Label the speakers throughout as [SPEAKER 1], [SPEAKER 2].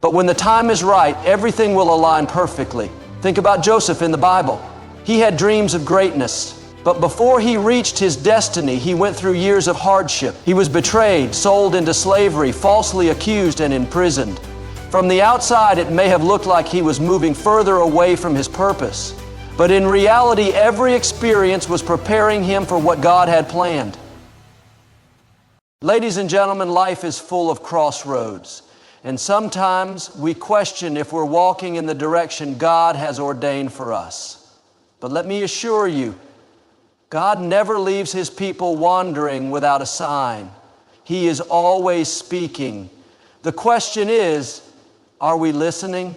[SPEAKER 1] But when the time is right, everything will align perfectly. Think about Joseph in the Bible. He had dreams of greatness, but before he reached his destiny, he went through years of hardship. He was betrayed, sold into slavery, falsely accused, and imprisoned. From the outside, it may have looked like he was moving further away from his purpose, but in reality, every experience was preparing him for what God had planned. Ladies and gentlemen, life is full of crossroads. And sometimes we question if we're walking in the direction God has ordained for us. But let me assure you, God never leaves His people wandering without a sign. He is always speaking. The question is, are we listening?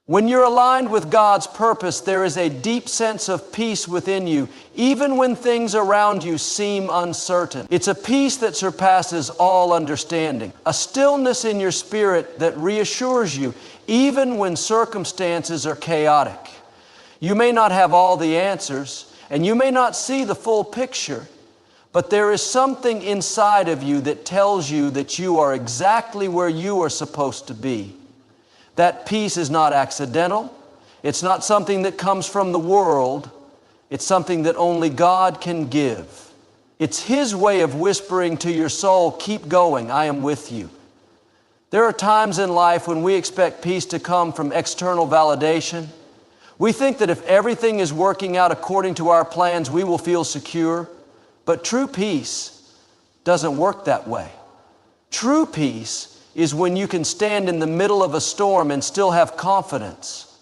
[SPEAKER 1] When you're aligned with God's purpose, there is a deep sense of peace within you, even when things around you seem uncertain. It's a peace that surpasses all understanding, a stillness in your spirit that reassures you, even when circumstances are chaotic. You may not have all the answers, and you may not see the full picture, but there is something inside of you that tells you that you are exactly where you are supposed to be. That peace is not accidental. It's not something that comes from the world. It's something that only God can give. It's His way of whispering to your soul, keep going, I am with you. There are times in life when we expect peace to come from external validation. We think that if everything is working out according to our plans, we will feel secure. But true peace doesn't work that way. True peace is when you can stand in the middle of a storm and still have confidence.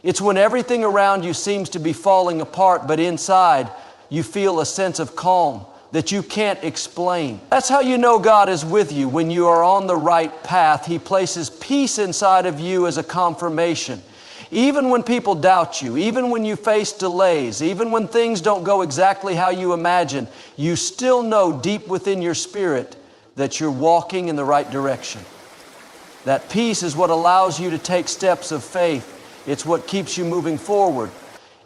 [SPEAKER 1] It's when everything around you seems to be falling apart, but inside you feel a sense of calm that you can't explain. That's how you know God is with you. When you are on the right path, He places peace inside of you as a confirmation. Even when people doubt you, even when you face delays, even when things don't go exactly how you imagine, you still know deep within your spirit that you're walking in the right direction. That peace is what allows you to take steps of faith. It's what keeps you moving forward,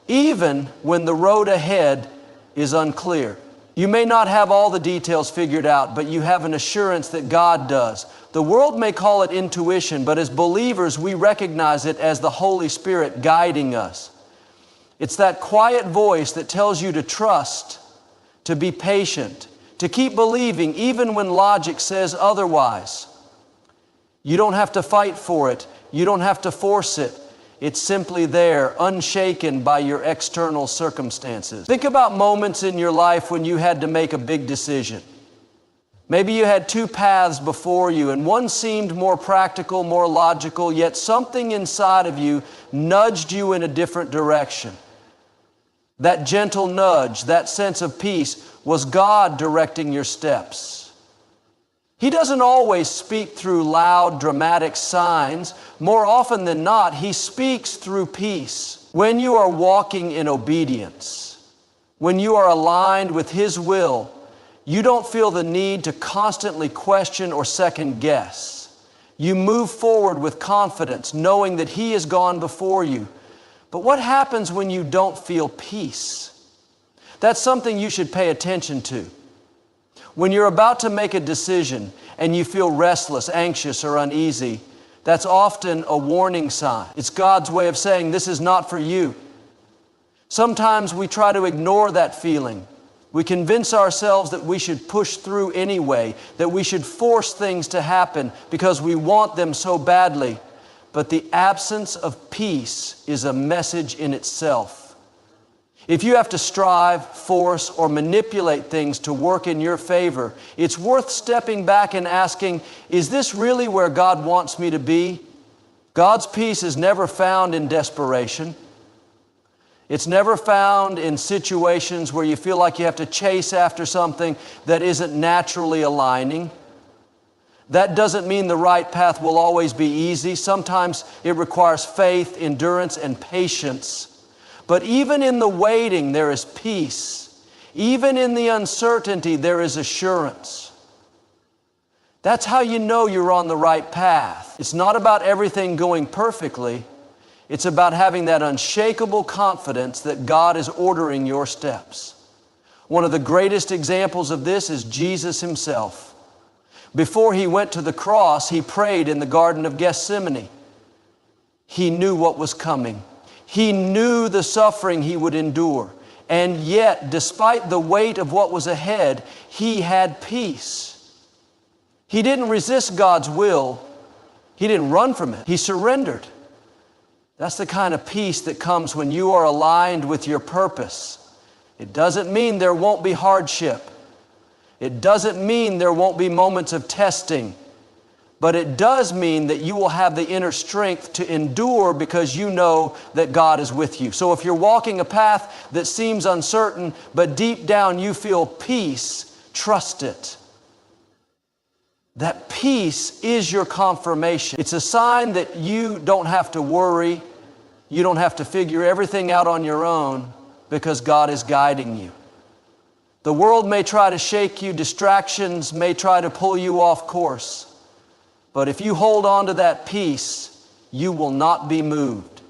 [SPEAKER 1] even when the road ahead is unclear. You may not have all the details figured out, but you have an assurance that God does. The world may call it intuition, but as believers, we recognize it as the Holy Spirit guiding us. It's that quiet voice that tells you to trust, to be patient, to keep believing even when logic says otherwise. You don't have to fight for it. You don't have to force it. It's simply there, unshaken by your external circumstances. Think about moments in your life when you had to make a big decision. Maybe you had two paths before you, and one seemed more practical, more logical, yet something inside of you nudged you in a different direction. That gentle nudge, that sense of peace, was God directing your steps. He doesn't always speak through loud, dramatic signs. More often than not, He speaks through peace. When you are walking in obedience, when you are aligned with His will, you don't feel the need to constantly question or second guess. You move forward with confidence, knowing that He has gone before you. But what happens when you don't feel peace? That's something you should pay attention to. When you're about to make a decision and you feel restless, anxious, or uneasy, that's often a warning sign. It's God's way of saying, this is not for you. Sometimes we try to ignore that feeling. We convince ourselves that we should push through anyway, that we should force things to happen because we want them so badly. But the absence of peace is a message in itself. If you have to strive, force, or manipulate things to work in your favor, it's worth stepping back and asking, is this really where God wants me to be? God's peace is never found in desperation. It's never found in situations where you feel like you have to chase after something that isn't naturally aligning. That doesn't mean the right path will always be easy. Sometimes it requires faith, endurance, and patience. But even in the waiting, there is peace. Even in the uncertainty, there is assurance. That's how you know you're on the right path. It's not about everything going perfectly. It's about having that unshakable confidence that God is ordering your steps. One of the greatest examples of this is Jesus Himself. Before he went to the cross, he prayed in the Garden of Gethsemane. He knew what was coming. He knew the suffering he would endure. And yet, despite the weight of what was ahead, he had peace. He didn't resist God's will. He didn't run from it. He surrendered. That's the kind of peace that comes when you are aligned with your purpose. It doesn't mean there won't be hardship. It doesn't mean there won't be moments of testing. But it does mean that you will have the inner strength to endure because you know that God is with you. So if you're walking a path that seems uncertain, but deep down you feel peace, trust it. That peace is your confirmation. It's a sign that you don't have to worry. You don't have to figure everything out on your own because God is guiding you. The world may try to shake you. Distractions may try to pull you off course. But if you hold on to that peace, you will not be moved.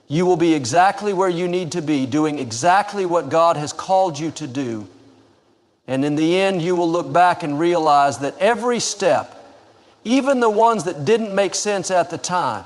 [SPEAKER 1] You will be exactly where you need to be, doing exactly what God has called you to do. And in the end, you will look back and realize that every step, even the ones that didn't make sense at the time,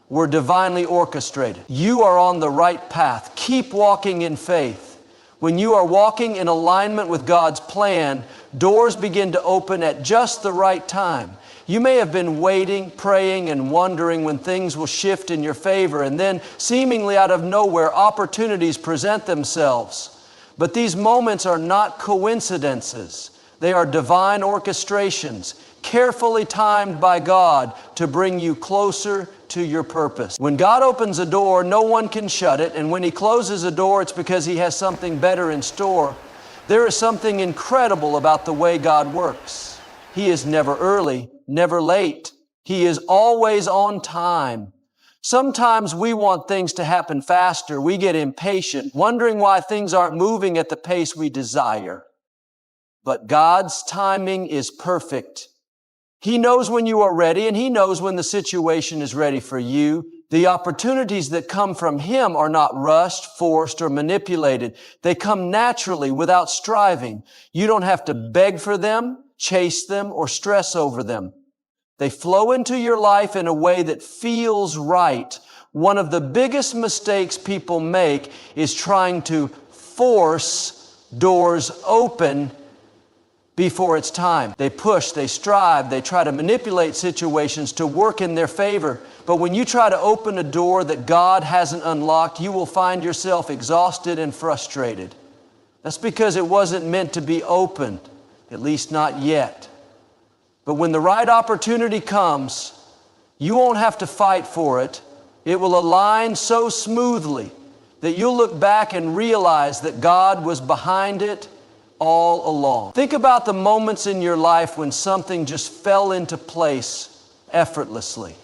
[SPEAKER 1] were divinely orchestrated. You are on the right path. Keep walking in faith. When you are walking in alignment with God's plan, doors begin to open at just the right time. You may have been waiting, praying, and wondering when things will shift in your favor, and then seemingly out of nowhere, opportunities present themselves. But these moments are not coincidences. They are divine orchestrations, carefully timed by God to bring you closer to your purpose. When God opens a door, no one can shut it, and when He closes a door, it's because He has something better in store. There is something incredible about the way God works. He is never early, never late. He is always on time. Sometimes we want things to happen faster. We get impatient, wondering why things aren't moving at the pace we desire. But God's timing is perfect. He knows when you are ready, and He knows when the situation is ready for you. The opportunities that come from Him are not rushed, forced, or manipulated. They come naturally without striving. You don't have to beg for them, chase them, or stress over them. They flow into your life in a way that feels right. One of the biggest mistakes people make is trying to force doors open before it's time. They push, they strive, they try to manipulate situations to work in their favor. But when you try to open a door that God hasn't unlocked, you will find yourself exhausted and frustrated. That's because it wasn't meant to be opened, at least not yet. But when the right opportunity comes, you won't have to fight for it. It will align so smoothly that you'll look back and realize that God was behind it all along. Think about the moments in your life when something just fell into place effortlessly.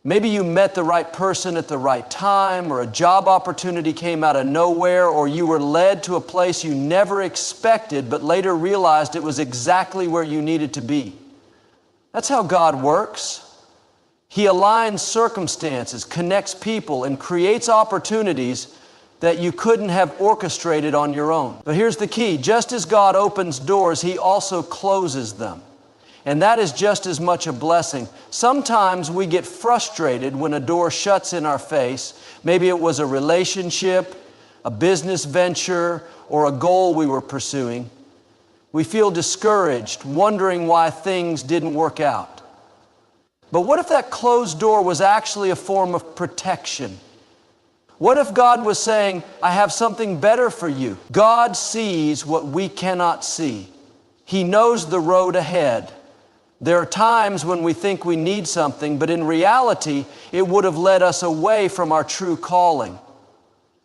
[SPEAKER 1] Maybe you met the right person at the right time, or a job opportunity came out of nowhere, or you were led to a place you never expected but later realized it was exactly where you needed to be. That's how God works. He aligns circumstances, connects people, and creates opportunities that you couldn't have orchestrated on your own. But here's the key. Just as God opens doors, He also closes them. And that is just as much a blessing. Sometimes we get frustrated when a door shuts in our face. Maybe it was a relationship, a business venture, or a goal we were pursuing. We feel discouraged, wondering why things didn't work out. But what if that closed door was actually a form of protection? What if God was saying, I have something better for you? God sees what we cannot see. He knows the road ahead. There are times when we think we need something, but in reality, it would have led us away from our true calling.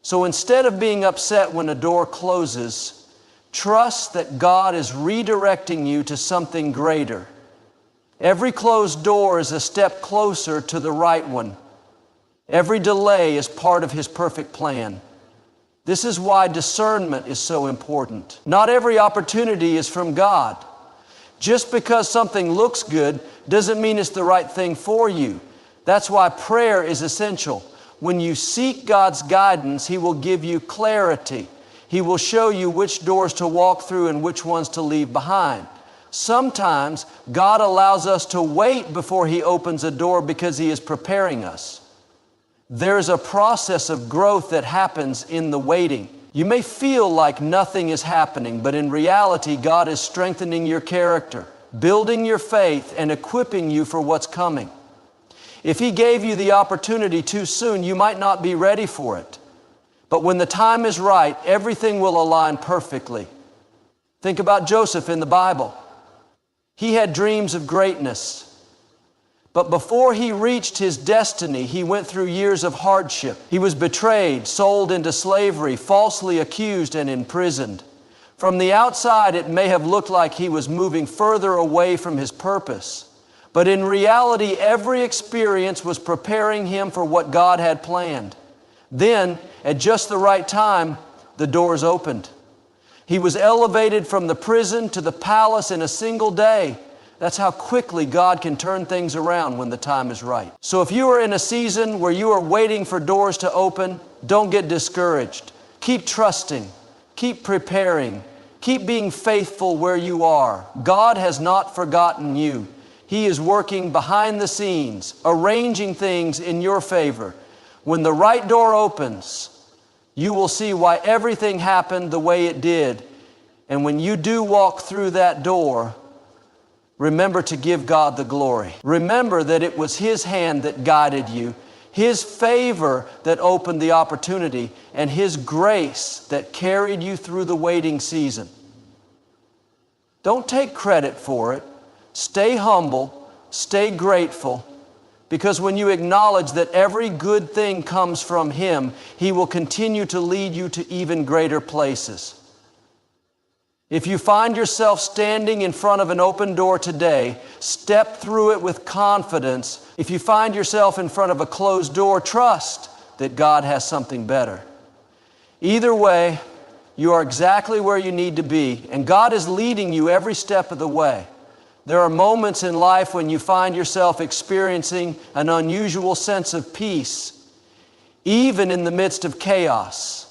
[SPEAKER 1] So instead of being upset when a door closes, trust that God is redirecting you to something greater. Every closed door is a step closer to the right one. Every delay is part of His perfect plan. This is why discernment is so important. Not every opportunity is from God. Just because something looks good doesn't mean it's the right thing for you. That's why prayer is essential. When you seek God's guidance, He will give you clarity. He will show you which doors to walk through and which ones to leave behind. Sometimes God allows us to wait before He opens a door because He is preparing us. There's a process of growth that happens in the waiting. You may feel like nothing is happening, but in reality, God is strengthening your character, building your faith, and equipping you for what's coming. If He gave you the opportunity too soon, you might not be ready for it. But when the time is right, everything will align perfectly. Think about Joseph in the Bible. He had dreams of greatness. But before he reached his destiny, he went through years of hardship. He was betrayed, sold into slavery, falsely accused, and imprisoned. From the outside, it may have looked like he was moving further away from his purpose. But in reality, every experience was preparing him for what God had planned. Then, at just the right time, the doors opened. He was elevated from the prison to the palace in a single day. That's how quickly God can turn things around when the time is right. So if you are in a season where you are waiting for doors to open, don't get discouraged. Keep trusting. Keep preparing. Keep being faithful where you are. God has not forgotten you. He is working behind the scenes, arranging things in your favor. When the right door opens, you will see why everything happened the way it did. And when you do walk through that door, remember to give God the glory. Remember that it was His hand that guided you, His favor that opened the opportunity, and His grace that carried you through the waiting season. Don't take credit for it. Stay humble, stay grateful, because when you acknowledge that every good thing comes from Him, He will continue to lead you to even greater places. If you find yourself standing in front of an open door today, step through it with confidence. If you find yourself in front of a closed door, trust that God has something better. Either way, you are exactly where you need to be, and God is leading you every step of the way. There are moments in life when you find yourself experiencing an unusual sense of peace, even in the midst of chaos.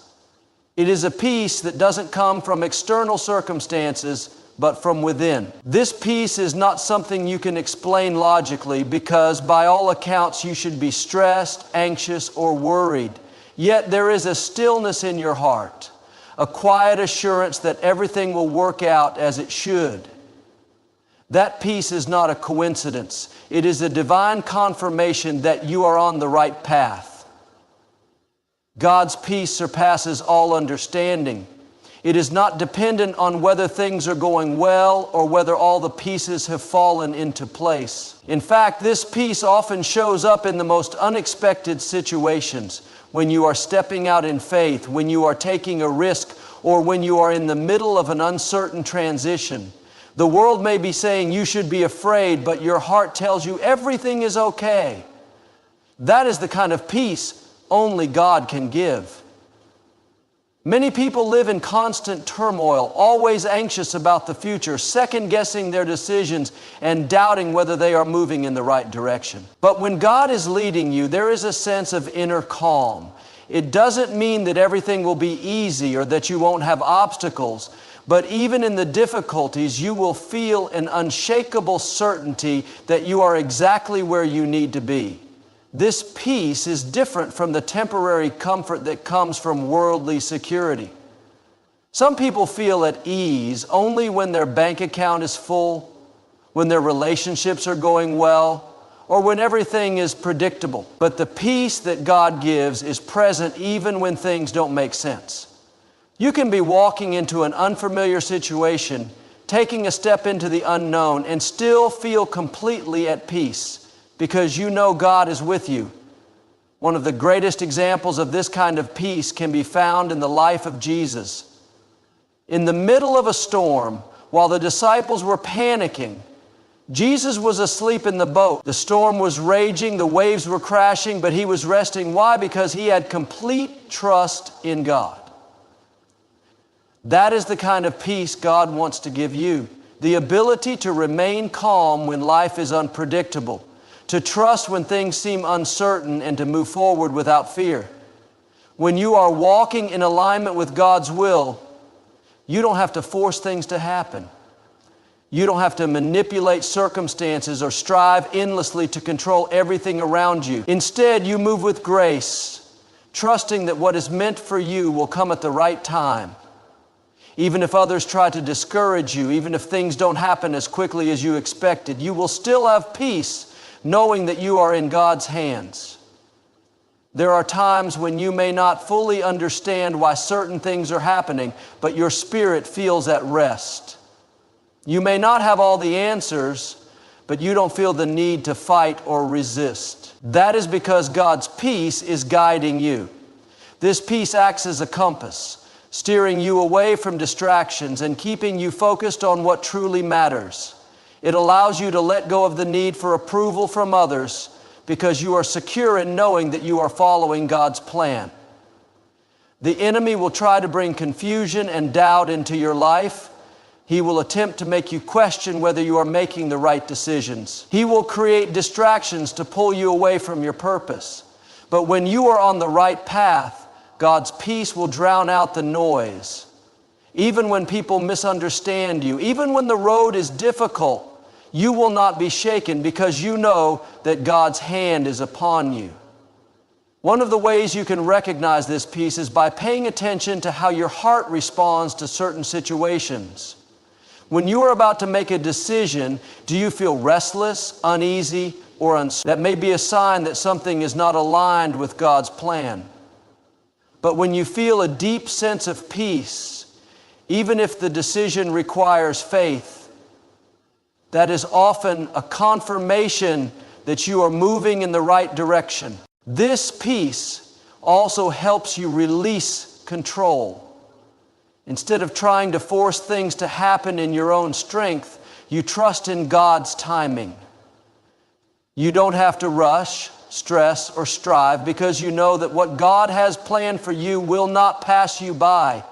[SPEAKER 1] It is a peace that doesn't come from external circumstances, but from within. This peace is not something you can explain logically because, by all accounts, you should be stressed, anxious, or worried. Yet there is a stillness in your heart, a quiet assurance that everything will work out as it should. That peace is not a coincidence. It is a divine confirmation that you are on the right path. God's peace surpasses all understanding. It is not dependent on whether things are going well or whether all the pieces have fallen into place. In fact, this peace often shows up in the most unexpected situations, when you are stepping out in faith, when you are taking a risk, or when you are in the middle of an uncertain transition. The world may be saying you should be afraid, but your heart tells you everything is okay. That is the kind of peace only God can give. Many people live in constant turmoil, always anxious about the future, second-guessing their decisions and doubting whether they are moving in the right direction. But when God is leading you, there is a sense of inner calm. It doesn't mean that everything will be easy or that you won't have obstacles, but even in the difficulties, you will feel an unshakable certainty that you are exactly where you need to be. This peace is different from the temporary comfort that comes from worldly security. Some people feel at ease only when their bank account is full, when their relationships are going well, or when everything is predictable. But the peace that God gives is present even when things don't make sense. You can be walking into an unfamiliar situation, taking a step into the unknown, and still feel completely at peace because you know God is with you. One of the greatest examples of this kind of peace can be found in the life of Jesus. In the middle of a storm, while the disciples were panicking, Jesus was asleep in the boat. The storm was raging, the waves were crashing, but He was resting. Why? Because He had complete trust in God. That is the kind of peace God wants to give you. The ability to remain calm when life is unpredictable, to trust when things seem uncertain, and to move forward without fear. When you are walking in alignment with God's will, you don't have to force things to happen. You don't have to manipulate circumstances or strive endlessly to control everything around you. Instead, you move with grace, trusting that what is meant for you will come at the right time. Even if others try to discourage you, even if things don't happen as quickly as you expected, you will still have peace knowing that you are in God's hands. There are times when you may not fully understand why certain things are happening, but your spirit feels at rest. You may not have all the answers, but you don't feel the need to fight or resist. That is because God's peace is guiding you. This peace acts as a compass, steering you away from distractions and keeping you focused on what truly matters. It allows you to let go of the need for approval from others because you are secure in knowing that you are following God's plan. The enemy will try to bring confusion and doubt into your life. He will attempt to make you question whether you are making the right decisions. He will create distractions to pull you away from your purpose. But when you are on the right path, God's peace will drown out the noise. Even when people misunderstand you, even when the road is difficult, you will not be shaken because you know that God's hand is upon you. One of the ways you can recognize this peace is by paying attention to how your heart responds to certain situations. When you are about to make a decision, do you feel restless, uneasy, or uncertain? That may be a sign that something is not aligned with God's plan. But when you feel a deep sense of peace, even if the decision requires faith, that is often a confirmation that you are moving in the right direction. This peace also helps you release control. Instead of trying to force things to happen in your own strength, you trust in God's timing. You don't have to rush, stress, or strive because you know that what God has planned for you will not pass you by.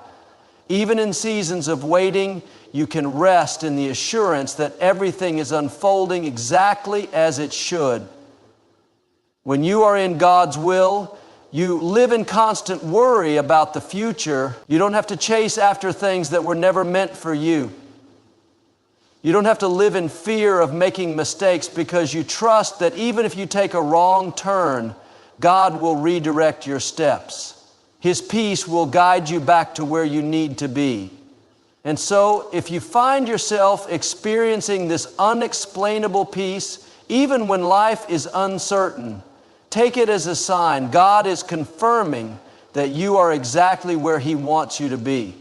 [SPEAKER 1] Even in seasons of waiting, you can rest in the assurance that everything is unfolding exactly as it should. When you are in God's will, you live in constant worry about the future. You don't have to chase after things that were never meant for you. You don't have to live in fear of making mistakes because you trust that even if you take a wrong turn, God will redirect your steps. His peace will guide you back to where you need to be. And so, if you find yourself experiencing this unexplainable peace, even when life is uncertain, take it as a sign God is confirming that you are exactly where He wants you to be.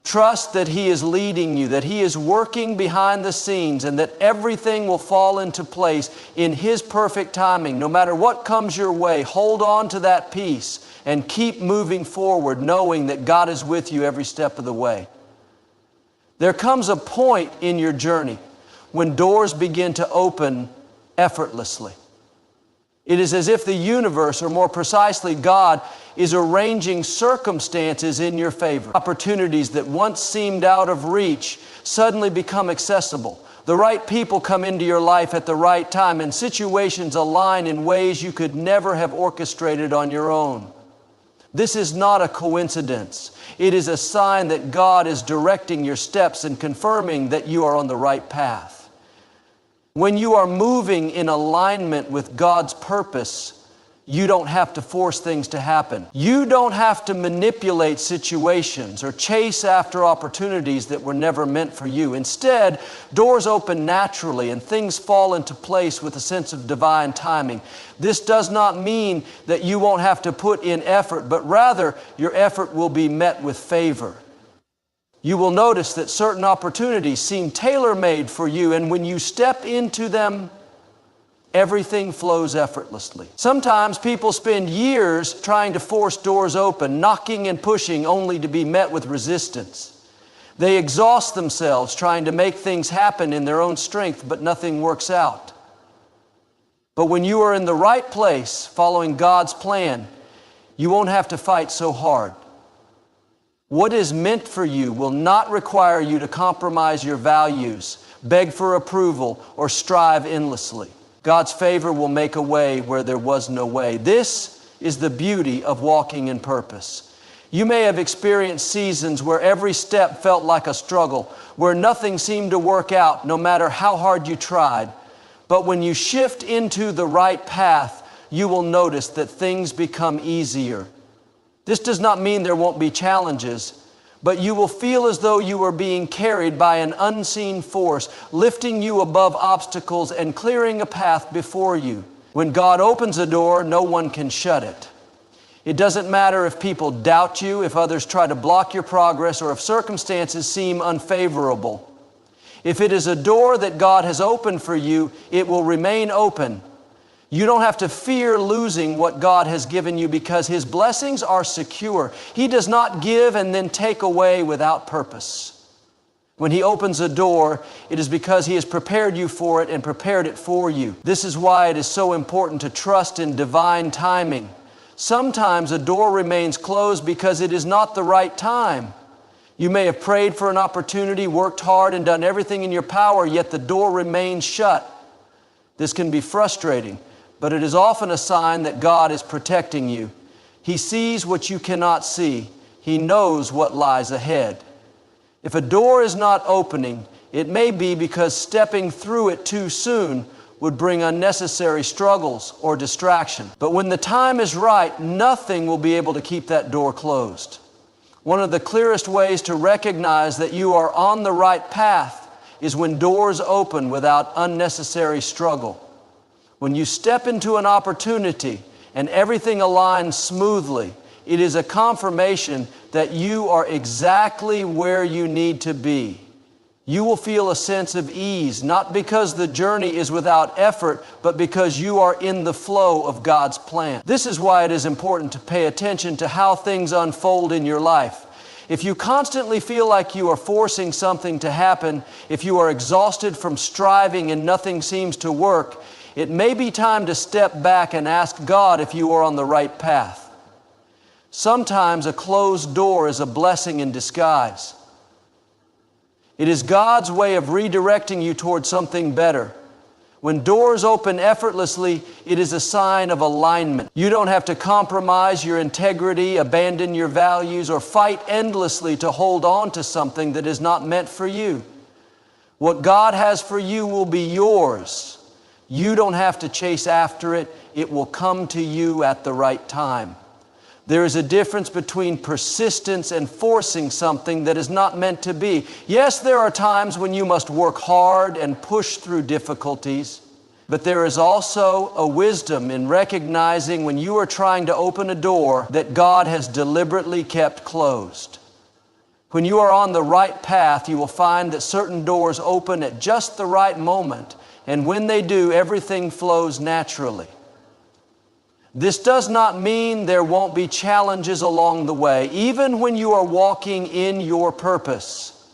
[SPEAKER 1] Trust that He is leading you, that He is working behind the scenes, and that everything will fall into place in His perfect timing. No matter what comes your way, hold on to that peace and keep moving forward, knowing that God is with you every step of the way. There comes a point in your journey when doors begin to open effortlessly. It is as if the universe, or more precisely God, is arranging circumstances in your favor. Opportunities that once seemed out of reach suddenly become accessible. The right people come into your life at the right time, and situations align in ways you could never have orchestrated on your own. This is not a coincidence. It is a sign that God is directing your steps and confirming that you are on the right path. When you are moving in alignment with God's purpose, you don't have to force things to happen. You don't have to manipulate situations or chase after opportunities that were never meant for you. Instead, doors open naturally and things fall into place with a sense of divine timing. This does not mean that you won't have to put in effort, but rather your effort will be met with favor. You will notice that certain opportunities seem tailor-made for you, and when you step into them, everything flows effortlessly. Sometimes people spend years trying to force doors open, knocking and pushing only to be met with resistance. They exhaust themselves trying to make things happen in their own strength, but nothing works out. But when you are in the right place, following God's plan, you won't have to fight so hard. What is meant for you will not require you to compromise your values, beg for approval, or strive endlessly. God's favor will make a way where there was no way. This is the beauty of walking in purpose. You may have experienced seasons where every step felt like a struggle, where nothing seemed to work out no matter how hard you tried. But when you shift into the right path, you will notice that things become easier. This does not mean there won't be challenges, but you will feel as though you are being carried by an unseen force, lifting you above obstacles and clearing a path before you. When God opens a door, no one can shut it. It doesn't matter if people doubt you, if others try to block your progress, or if circumstances seem unfavorable. If it is a door that God has opened for you, it will remain open. You don't have to fear losing what God has given you because His blessings are secure. He does not give and then take away without purpose. When He opens a door, it is because He has prepared you for it and prepared it for you. This is why it is so important to trust in divine timing. Sometimes a door remains closed because it is not the right time. You may have prayed for an opportunity, worked hard, and done everything in your power, yet the door remains shut. This can be frustrating, but it is often a sign that God is protecting you. He sees what you cannot see. He knows what lies ahead. If a door is not opening, it may be because stepping through it too soon would bring unnecessary struggles or distraction. But when the time is right, nothing will be able to keep that door closed. One of the clearest ways to recognize that you are on the right path is when doors open without unnecessary struggle. When you step into an opportunity and everything aligns smoothly, it is a confirmation that you are exactly where you need to be. You will feel a sense of ease, not because the journey is without effort, but because you are in the flow of God's plan. This is why it is important to pay attention to how things unfold in your life. If you constantly feel like you are forcing something to happen, if you are exhausted from striving and nothing seems to work, it may be time to step back and ask God if you are on the right path. Sometimes a closed door is a blessing in disguise. It is God's way of redirecting you toward something better. When doors open effortlessly, it is a sign of alignment. You don't have to compromise your integrity, abandon your values, or fight endlessly to hold on to something that is not meant for you. What God has for you will be yours. You don't have to chase after it. It will come to you at the right time. There is a difference between persistence and forcing something that is not meant to be. Yes, there are times when you must work hard and push through difficulties, but there is also a wisdom in recognizing when you are trying to open a door that God has deliberately kept closed. When you are on the right path, you will find that certain doors open at just the right moment, and when they do, everything flows naturally. This does not mean there won't be challenges along the way. Even when you are walking in your purpose,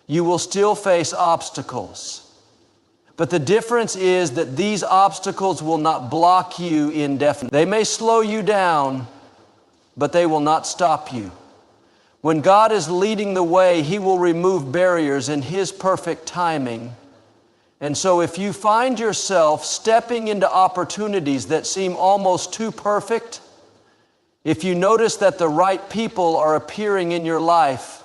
[SPEAKER 1] you will still face obstacles. But the difference is that these obstacles will not block you indefinitely. They may slow you down, but they will not stop you. When God is leading the way, He will remove barriers in His perfect timing. And so if you find yourself stepping into opportunities that seem almost too perfect, if you notice that the right people are appearing in your life,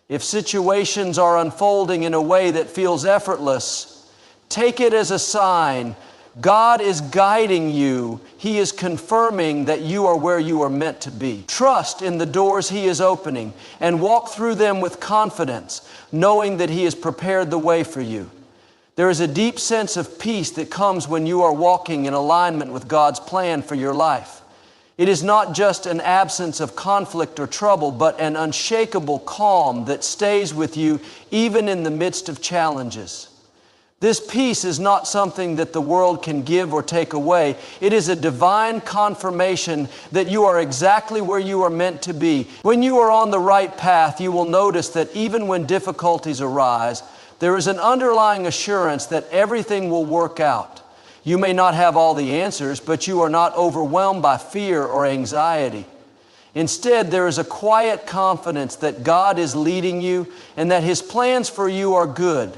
[SPEAKER 1] if situations are unfolding in a way that feels effortless, take it as a sign. God is guiding you. He is confirming that you are where you are meant to be. Trust in the doors He is opening and walk through them with confidence, knowing that He has prepared the way for you. There is a deep sense of peace that comes when you are walking in alignment with God's plan for your life. It is not just an absence of conflict or trouble, but an unshakable calm that stays with you even in the midst of challenges. This peace is not something that the world can give or take away. It is a divine confirmation that you are exactly where you are meant to be. When you are on the right path, you will notice that even when difficulties arise, there is an underlying assurance that everything will work out. You may not have all the answers, but you are not overwhelmed by fear or anxiety. Instead, there is a quiet confidence that God is leading you and that His plans for you are good.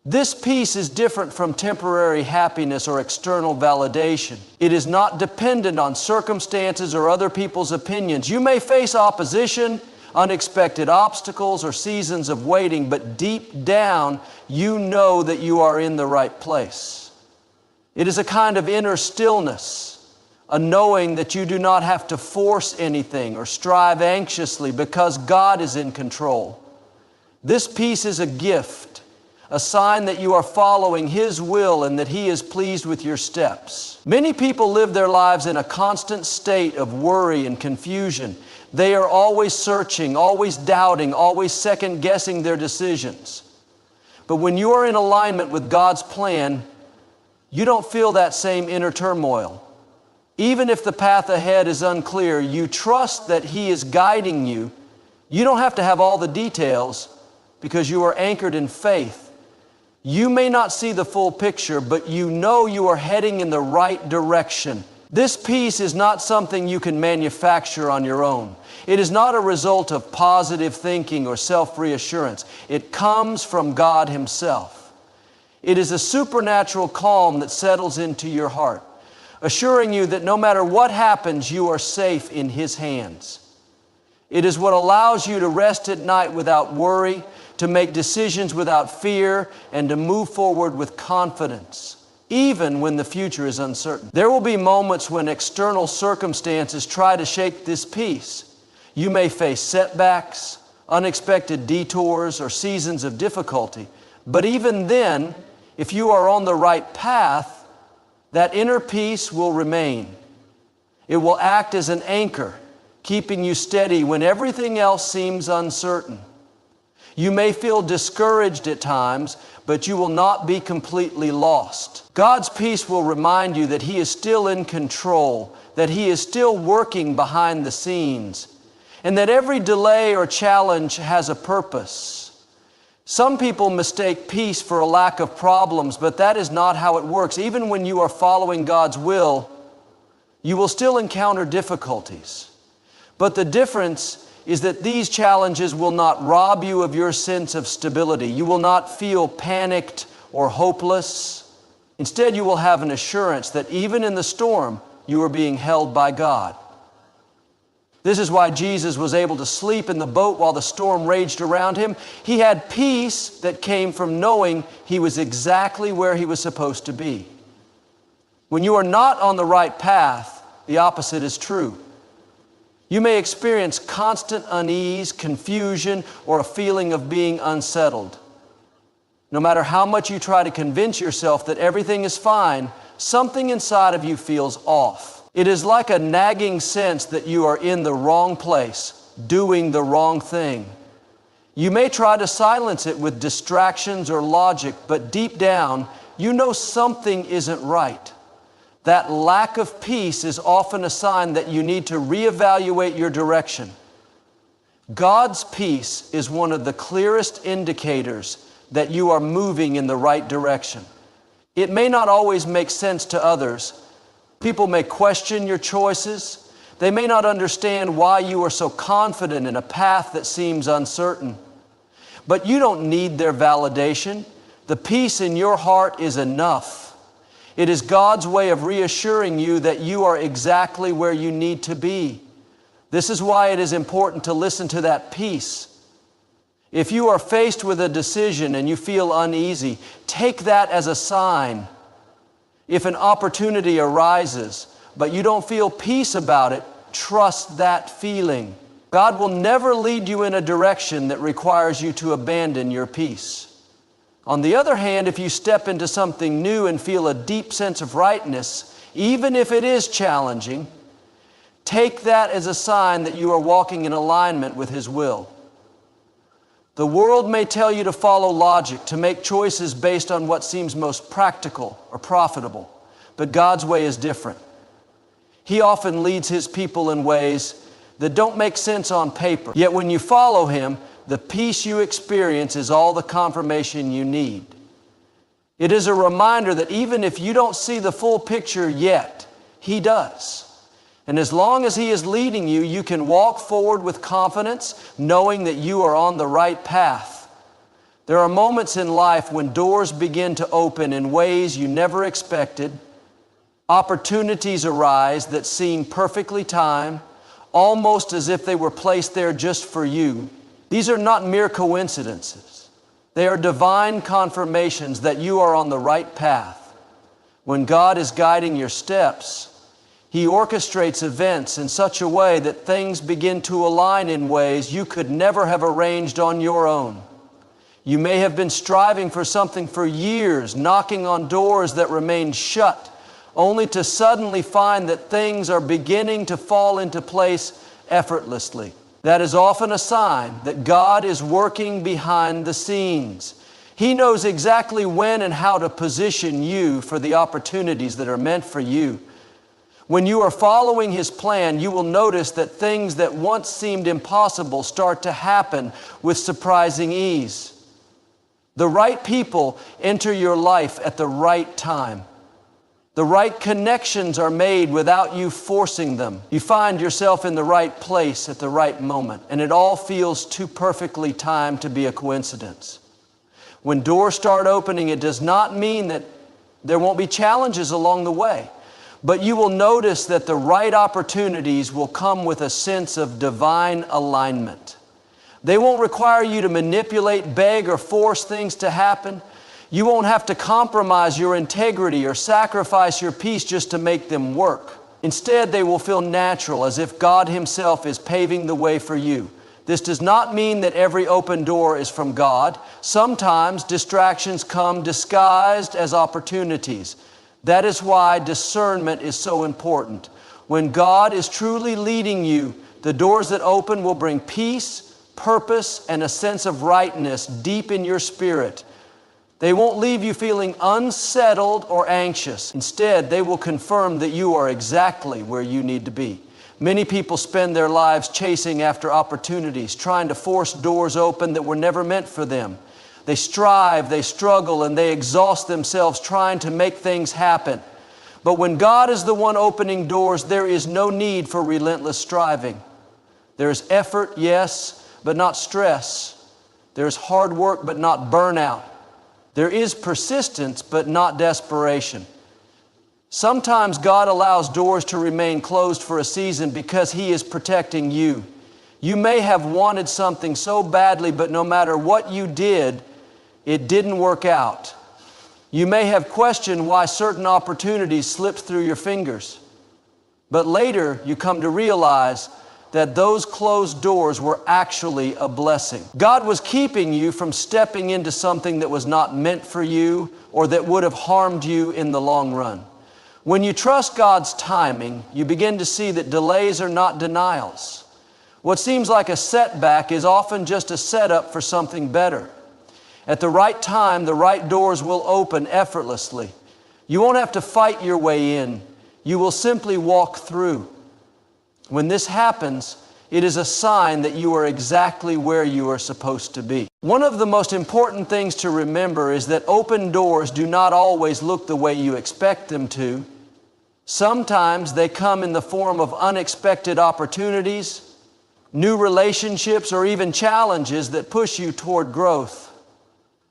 [SPEAKER 1] This peace is different from temporary happiness or external validation. It is not dependent on circumstances or other people's opinions. You may face opposition, unexpected obstacles, or seasons of waiting, but deep down, you know that you are in the right place. It is a kind of inner stillness, a knowing that you do not have to force anything or strive anxiously because God is in control. This peace is a gift, a sign that you are following His will and that He is pleased with your steps. Many people live their lives in a constant state of worry and confusion. They are always searching, always doubting, always second-guessing their decisions. But when you are in alignment with God's plan, you don't feel that same inner turmoil. Even if the path ahead is unclear, you trust that He is guiding you. You don't have to have all the details because you are anchored in faith. You may not see the full picture, but you know you are heading in the right direction. This peace is not something you can manufacture on your own. It is not a result of positive thinking or self-reassurance. It comes from God Himself. It is a supernatural calm that settles into your heart, assuring you that no matter what happens, you are safe in His hands. It is what allows you to rest at night without worry, to make decisions without fear, and to move forward with confidence, even when the future is uncertain. There will be moments when external circumstances try to shake this peace. You may face setbacks, unexpected detours, or seasons of difficulty. But even then, if you are on the right path, that inner peace will remain. It will act as an anchor, keeping you steady when everything else seems uncertain. You may feel discouraged at times, but you will not be completely lost. God's peace will remind you that He is still in control, that He is still working behind the scenes, and that every delay or challenge has a purpose. Some people mistake peace for a lack of problems, but that is not how it works. Even when you are following God's will, you will still encounter difficulties. But the difference is that these challenges will not rob you of your sense of stability. You will not feel panicked or hopeless. Instead, you will have an assurance that even in the storm, you are being held by God. This is why Jesus was able to sleep in the boat while the storm raged around Him. He had peace that came from knowing He was exactly where He was supposed to be. When you are not on the right path, the opposite is true. You may experience constant unease, confusion, or a feeling of being unsettled. No matter how much you try to convince yourself that everything is fine, something inside of you feels off. It is like a nagging sense that you are in the wrong place, doing the wrong thing. You may try to silence it with distractions or logic, but deep down, you know something isn't right. That lack of peace is often a sign that you need to reevaluate your direction. God's peace is one of the clearest indicators that you are moving in the right direction. It may not always make sense to others. People may question your choices. They may not understand why you are so confident in a path that seems uncertain. But you don't need their validation. The peace in your heart is enough. It is God's way of reassuring you that you are exactly where you need to be. This is why it is important to listen to that peace. If you are faced with a decision and you feel uneasy, take that as a sign. If an opportunity arises, but you don't feel peace about it, trust that feeling. God will never lead you in a direction that requires you to abandon your peace. On the other hand, if you step into something new and feel a deep sense of rightness, even if it is challenging, take that as a sign that you are walking in alignment with His will. The world may tell you to follow logic, to make choices based on what seems most practical or profitable, but God's way is different. He often leads His people in ways that don't make sense on paper. Yet when you follow Him, the peace you experience is all the confirmation you need. It is a reminder that even if you don't see the full picture yet, He does. And as long as He is leading you, you can walk forward with confidence, knowing that you are on the right path. There are moments in life when doors begin to open in ways you never expected. Opportunities arise that seem perfectly timed, almost as if they were placed there just for you. These are not mere coincidences. They are divine confirmations that you are on the right path. When God is guiding your steps, He orchestrates events in such a way that things begin to align in ways you could never have arranged on your own. You may have been striving for something for years, knocking on doors that remain shut, only to suddenly find that things are beginning to fall into place effortlessly. That is often a sign that God is working behind the scenes. He knows exactly when and how to position you for the opportunities that are meant for you. When you are following His plan, you will notice that things that once seemed impossible start to happen with surprising ease. The right people enter your life at the right time. The right connections are made without you forcing them. You find yourself in the right place at the right moment, and it all feels too perfectly timed to be a coincidence. When doors start opening, it does not mean that there won't be challenges along the way, but you will notice that the right opportunities will come with a sense of divine alignment. They won't require you to manipulate, beg, or force things to happen. You won't have to compromise your integrity or sacrifice your peace just to make them work. Instead, they will feel natural, as if God Himself is paving the way for you. This does not mean that every open door is from God. Sometimes distractions come disguised as opportunities. That is why discernment is so important. When God is truly leading you, the doors that open will bring peace, purpose, and a sense of rightness deep in your spirit. They won't leave you feeling unsettled or anxious. Instead, they will confirm that you are exactly where you need to be. Many people spend their lives chasing after opportunities, trying to force doors open that were never meant for them. They strive, they struggle, and they exhaust themselves trying to make things happen. But when God is the one opening doors, there is no need for relentless striving. There is effort, yes, but not stress. There is hard work, but not burnout. There is persistence, but not desperation. Sometimes God allows doors to remain closed for a season because He is protecting you. You may have wanted something so badly, but no matter what you did, it didn't work out. You may have questioned why certain opportunities slipped through your fingers. But later, you come to realize that those closed doors were actually a blessing. God was keeping you from stepping into something that was not meant for you or that would have harmed you in the long run. When you trust God's timing, you begin to see that delays are not denials. What seems like a setback is often just a setup for something better. At the right time, the right doors will open effortlessly. You won't have to fight your way in. You will simply walk through. When this happens, it is a sign that you are exactly where you are supposed to be. One of the most important things to remember is that open doors do not always look the way you expect them to. Sometimes they come in the form of unexpected opportunities, new relationships, or even challenges that push you toward growth.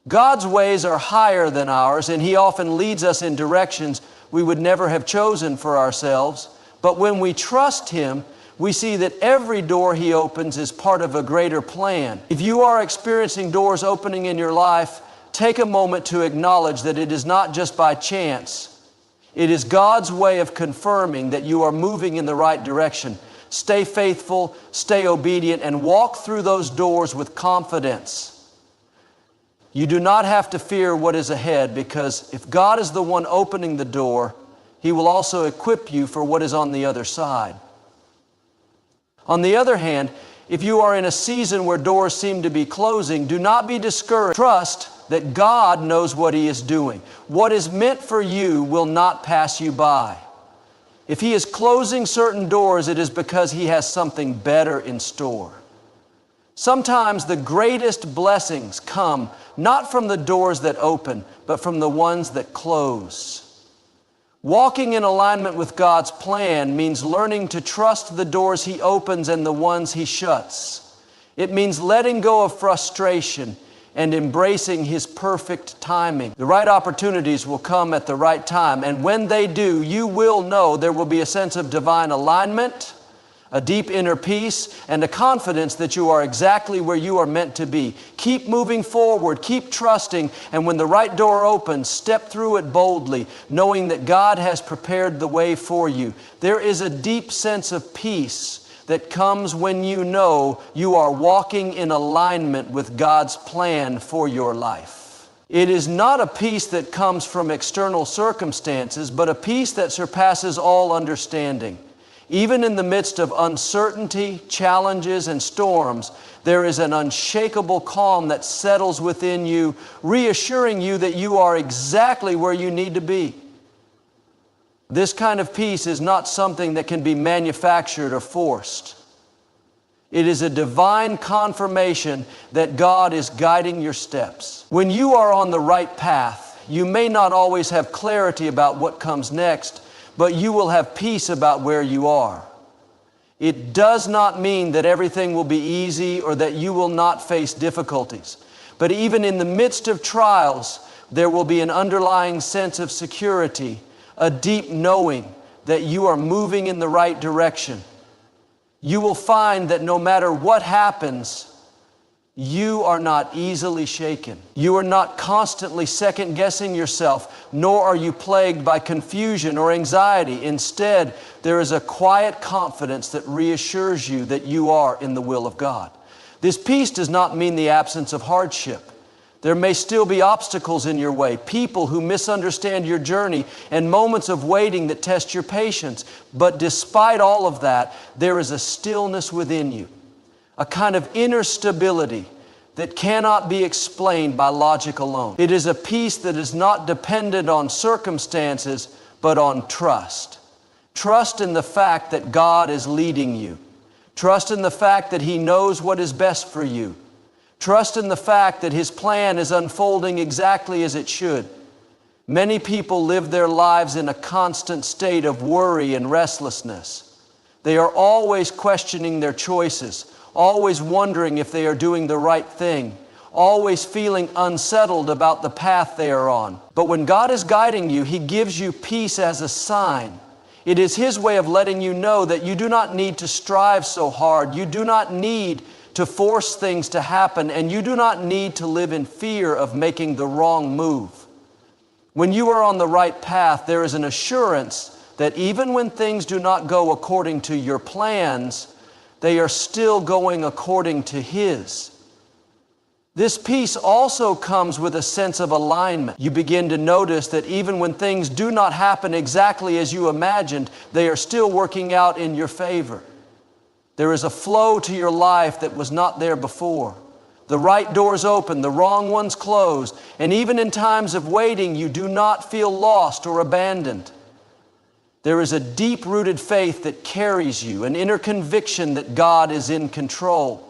[SPEAKER 1] God's ways are higher than ours, and He often leads us in directions we would never have chosen for ourselves. But when we trust Him, we see that every door He opens is part of a greater plan. If you are experiencing doors opening in your life, take a moment to acknowledge that it is not just by chance. It is God's way of confirming that you are moving in the right direction. Stay faithful, stay obedient, and walk through those doors with confidence. You do not have to fear what is ahead, because if God is the one opening the door, He will also equip you for what is on the other side. On the other hand, if you are in a season where doors seem to be closing, do not be discouraged. Trust that God knows what He is doing. What is meant for you will not pass you by. If He is closing certain doors, it is because He has something better in store. Sometimes the greatest blessings come not from the doors that open, but from the ones that close. Walking in alignment with God's plan means learning to trust the doors He opens and the ones He shuts. It means letting go of frustration, and embracing His perfect timing. The right opportunities will come at the right time, and when they do, you will know there will be a sense of divine alignment, a deep inner peace, and a confidence that you are exactly where you are meant to be. Keep moving forward, keep trusting, and when the right door opens, step through it boldly, knowing that God has prepared the way for you. There is a deep sense of peace that comes when you know you are walking in alignment with God's plan for your life. It is not a peace that comes from external circumstances, but a peace that surpasses all understanding. Even in the midst of uncertainty, challenges, and storms, there is an unshakable calm that settles within you, reassuring you that you are exactly where you need to be. This kind of peace is not something that can be manufactured or forced. It is a divine confirmation that God is guiding your steps. When you are on the right path, you may not always have clarity about what comes next, but you will have peace about where you are. It does not mean that everything will be easy or that you will not face difficulties. But even in the midst of trials, there will be an underlying sense of security, a deep knowing that you are moving in the right direction. You will find that no matter what happens, you are not easily shaken. You are not constantly second-guessing yourself, nor are you plagued by confusion or anxiety. Instead, there is a quiet confidence that reassures you that you are in the will of God. This peace does not mean the absence of hardship. There may still be obstacles in your way, people who misunderstand your journey, and moments of waiting that test your patience. But despite all of that, there is a stillness within you, a kind of inner stability that cannot be explained by logic alone. It is a peace that is not dependent on circumstances, but on trust. Trust in the fact that God is leading you. Trust in the fact that He knows what is best for you. Trust in the fact that His plan is unfolding exactly as it should. Many people live their lives in a constant state of worry and restlessness. They are always questioning their choices, always wondering if they are doing the right thing, always feeling unsettled about the path they are on. But when God is guiding you, He gives you peace as a sign. It is His way of letting you know that you do not need to strive so hard. You do not need to force things to happen, and you do not need to live in fear of making the wrong move. When you are on the right path, there is an assurance that even when things do not go according to your plans, they are still going according to His. This peace also comes with a sense of alignment. You begin to notice that even when things do not happen exactly as you imagined, they are still working out in your favor. There is a flow to your life that was not there before. The right doors open, the wrong ones closed, and even in times of waiting, you do not feel lost or abandoned. There is a deep-rooted faith that carries you, an inner conviction that God is in control.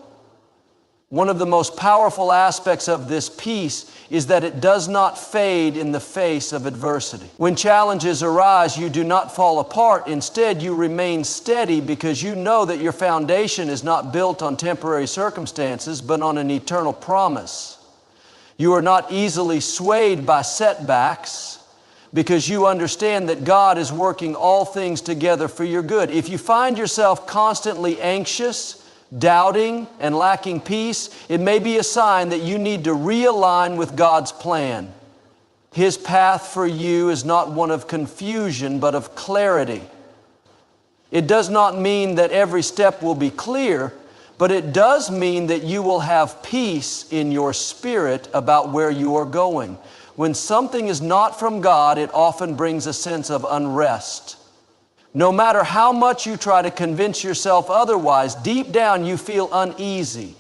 [SPEAKER 1] One of the most powerful aspects of this peace is that it does not fade in the face of adversity. When challenges arise, you do not fall apart. Instead, you remain steady because you know that your foundation is not built on temporary circumstances, but on an eternal promise. You are not easily swayed by setbacks because you understand that God is working all things together for your good. If you find yourself constantly anxious, doubting, and lacking peace, it may be a sign that you need to realign with God's plan. His path for you is not one of confusion, but of clarity. It does not mean that every step will be clear, but it does mean that you will have peace in your spirit about where you are going. When something is not from God, it often brings a sense of unrest. No matter how much you try to convince yourself otherwise, deep down you feel uneasy.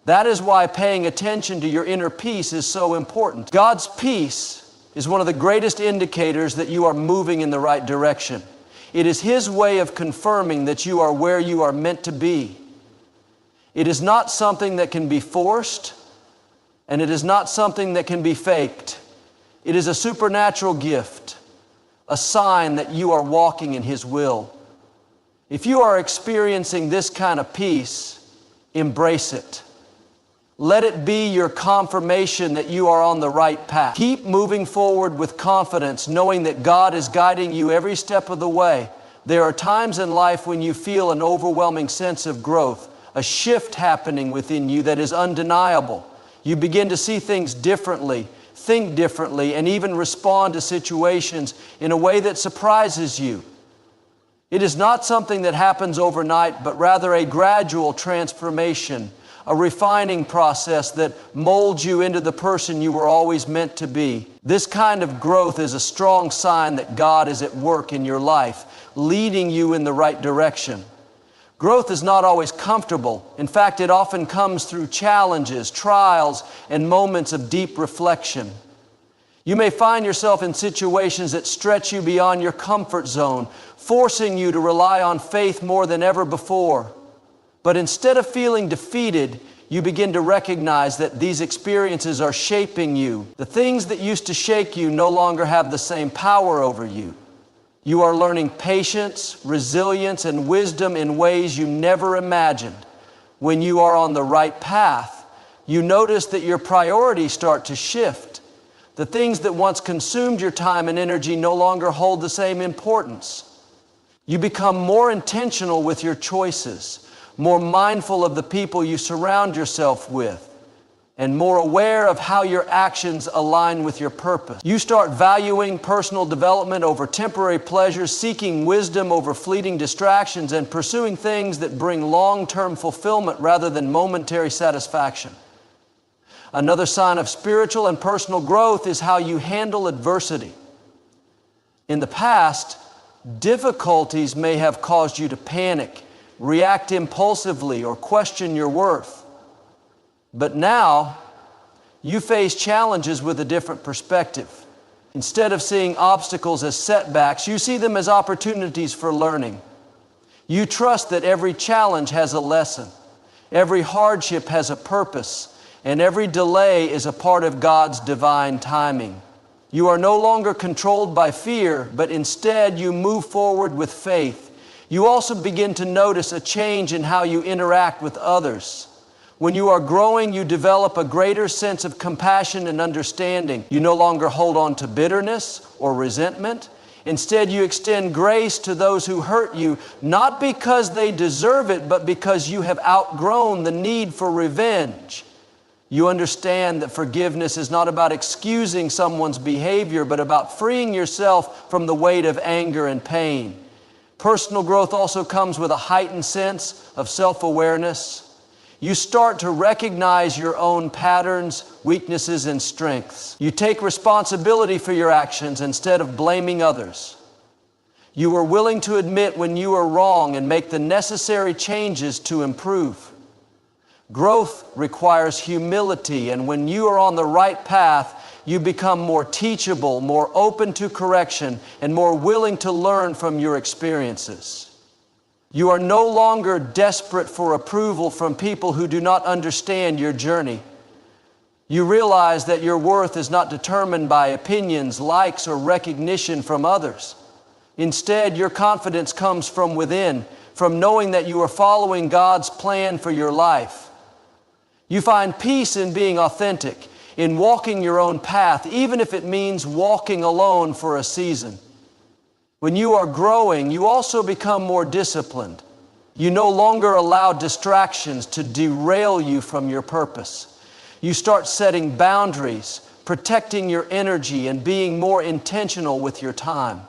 [SPEAKER 1] That is why paying attention to your inner peace is so important. God's peace is one of the greatest indicators that you are moving in the right direction. It is His way of confirming that you are where you are meant to be. It is not something that can be forced, and it is not something that can be faked. It is a supernatural gift, a sign that you are walking in His will. If you are experiencing this kind of peace, embrace it. Let it be your confirmation that you are on the right path. Keep moving forward with confidence, knowing that God is guiding you every step of the way. There are times in life when you feel an overwhelming sense of growth, a shift happening within you that is undeniable. You begin to see things differently, think differently, and even respond to situations in a way that surprises you. It is not something that happens overnight, but rather a gradual transformation, a refining process that molds you into the person you were always meant to be. This kind of growth is a strong sign that God is at work in your life, leading you in the right direction. Growth is not always comfortable. In fact, it often comes through challenges, trials, and moments of deep reflection. You may find yourself in situations that stretch you beyond your comfort zone, forcing you to rely on faith more than ever before. But instead of feeling defeated, you begin to recognize that these experiences are shaping you. The things that used to shake you no longer have the same power over you. You are learning patience, resilience, and wisdom in ways you never imagined. When you are on the right path, you notice that your priorities start to shift. The things that once consumed your time and energy no longer hold the same importance. You become more intentional with your choices, more mindful of the people you surround yourself with, and more aware of how your actions align with your purpose. You start valuing personal development over temporary pleasures, seeking wisdom over fleeting distractions, and pursuing things that bring long-term fulfillment rather than momentary satisfaction. Another sign of spiritual and personal growth is how you handle adversity. In the past, difficulties may have caused you to panic, react impulsively, or question your worth. But now, you face challenges with a different perspective. Instead of seeing obstacles as setbacks, you see them as opportunities for learning. You trust that every challenge has a lesson, every hardship has a purpose, and every delay is a part of God's divine timing. You are no longer controlled by fear, but instead you move forward with faith. You also begin to notice a change in how you interact with others. When you are growing, you develop a greater sense of compassion and understanding. You no longer hold on to bitterness or resentment. Instead, you extend grace to those who hurt you, not because they deserve it, but because you have outgrown the need for revenge. You understand that forgiveness is not about excusing someone's behavior, but about freeing yourself from the weight of anger and pain. Personal growth also comes with a heightened sense of self-awareness. You start to recognize your own patterns, weaknesses, and strengths. You take responsibility for your actions instead of blaming others. You are willing to admit when you are wrong and make the necessary changes to improve. Growth requires humility, and when you are on the right path, you become more teachable, more open to correction, and more willing to learn from your experiences. You are no longer desperate for approval from people who do not understand your journey. You realize that your worth is not determined by opinions, likes, or recognition from others. Instead, your confidence comes from within, from knowing that you are following God's plan for your life. You find peace in being authentic, in walking your own path, even if it means walking alone for a season. When you are growing, you also become more disciplined. You no longer allow distractions to derail you from your purpose. You start setting boundaries, protecting your energy, and being more intentional with your time.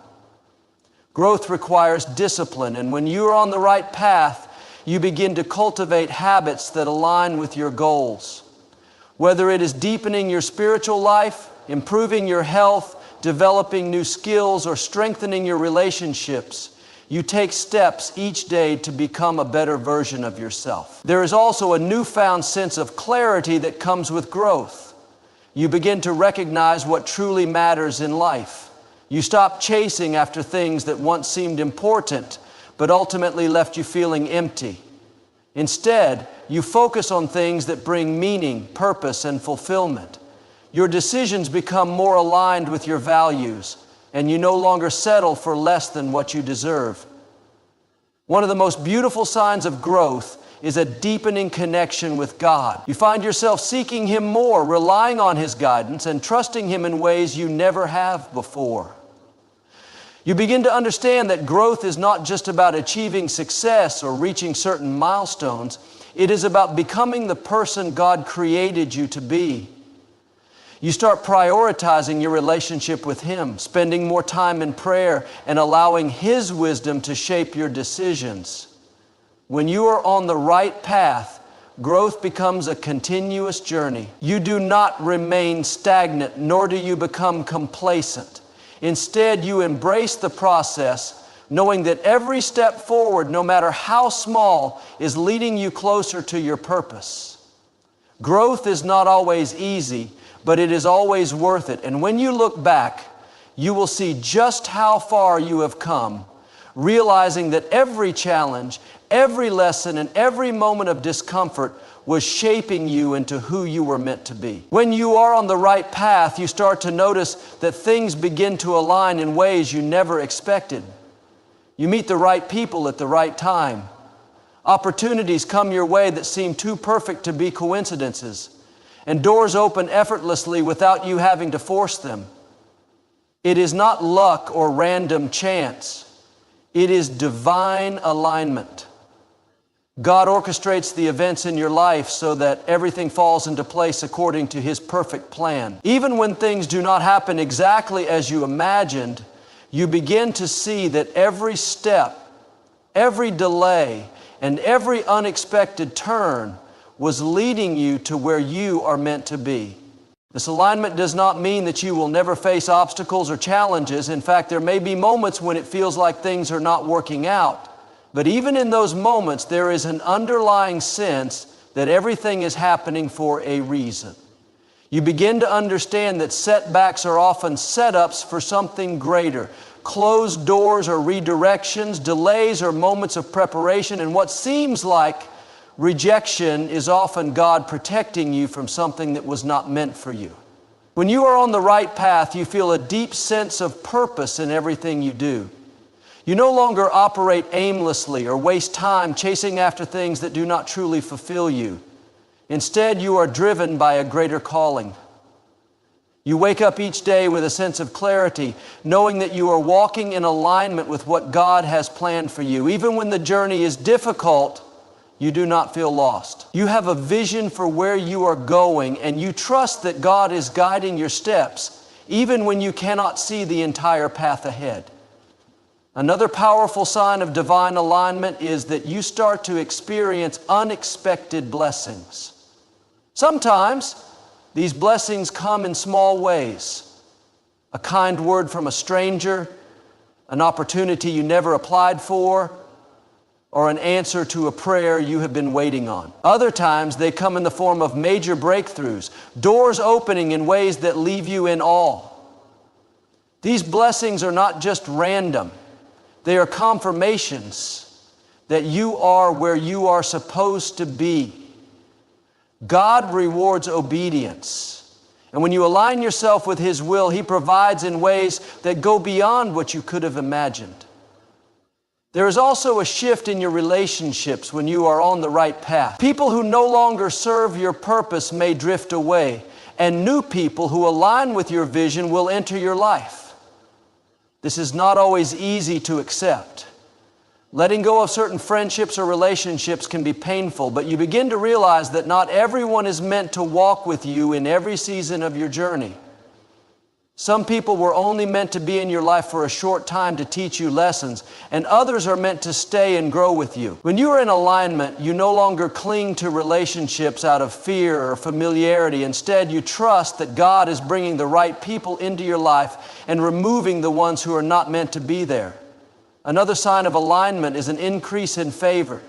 [SPEAKER 1] Growth requires discipline, and when you are on the right path, you begin to cultivate habits that align with your goals. Whether it is deepening your spiritual life, improving your health, developing new skills, or strengthening your relationships, you take steps each day to become a better version of yourself. There is also a newfound sense of clarity that comes with growth. You begin to recognize what truly matters in life. You stop chasing after things that once seemed important, but ultimately left you feeling empty. Instead, you focus on things that bring meaning, purpose, and fulfillment. Your decisions become more aligned with your values, and you no longer settle for less than what you deserve. One of the most beautiful signs of growth is a deepening connection with God. You find yourself seeking Him more, relying on His guidance, and trusting Him in ways you never have before. You begin to understand that growth is not just about achieving success or reaching certain milestones. It is about becoming the person God created you to be. You start prioritizing your relationship with Him, spending more time in prayer, and allowing His wisdom to shape your decisions. When you are on the right path, growth becomes a continuous journey. You do not remain stagnant, nor do you become complacent. Instead, you embrace the process, knowing that every step forward, no matter how small, is leading you closer to your purpose. Growth is not always easy, but it is always worth it. And when you look back, you will see just how far you have come, realizing that every challenge, every lesson, and every moment of discomfort was shaping you into who you were meant to be. When you are on the right path, you start to notice that things begin to align in ways you never expected. You meet the right people at the right time. Opportunities come your way that seem too perfect to be coincidences, and doors open effortlessly without you having to force them. It is not luck or random chance. It is divine alignment. God orchestrates the events in your life so that everything falls into place according to His perfect plan. Even when things do not happen exactly as you imagined, you begin to see that every step, every delay, and every unexpected turn was leading you to where you are meant to be. This alignment does not mean that you will never face obstacles or challenges. In fact, there may be moments when it feels like things are not working out. But even in those moments, there is an underlying sense that everything is happening for a reason. You begin to understand that setbacks are often setups for something greater. Closed doors or redirections, delays or moments of preparation, and what seems like rejection is often God protecting you from something that was not meant for you. When you are on the right path, you feel a deep sense of purpose in everything you do. You no longer operate aimlessly or waste time chasing after things that do not truly fulfill you. Instead, you are driven by a greater calling. You wake up each day with a sense of clarity, knowing that you are walking in alignment with what God has planned for you. Even when the journey is difficult, you do not feel lost. You have a vision for where you are going, and you trust that God is guiding your steps, even when you cannot see the entire path ahead. Another powerful sign of divine alignment is that you start to experience unexpected blessings. Sometimes these blessings come in small ways. A kind word from a stranger, an opportunity you never applied for, or an answer to a prayer you have been waiting on. Other times they come in the form of major breakthroughs, doors opening in ways that leave you in awe. These blessings are not just random. They are confirmations that you are where you are supposed to be. God rewards obedience. And when you align yourself with His will, He provides in ways that go beyond what you could have imagined. There is also a shift in your relationships when you are on the right path. People who no longer serve your purpose may drift away, and new people who align with your vision will enter your life. This is not always easy to accept. Letting go of certain friendships or relationships can be painful, but you begin to realize that not everyone is meant to walk with you in every season of your journey. Some people were only meant to be in your life for a short time to teach you lessons, and others are meant to stay and grow with you. When you are in alignment, you no longer cling to relationships out of fear or familiarity. Instead, you trust that God is bringing the right people into your life and removing the ones who are not meant to be there. Another sign of alignment is an increase in favor.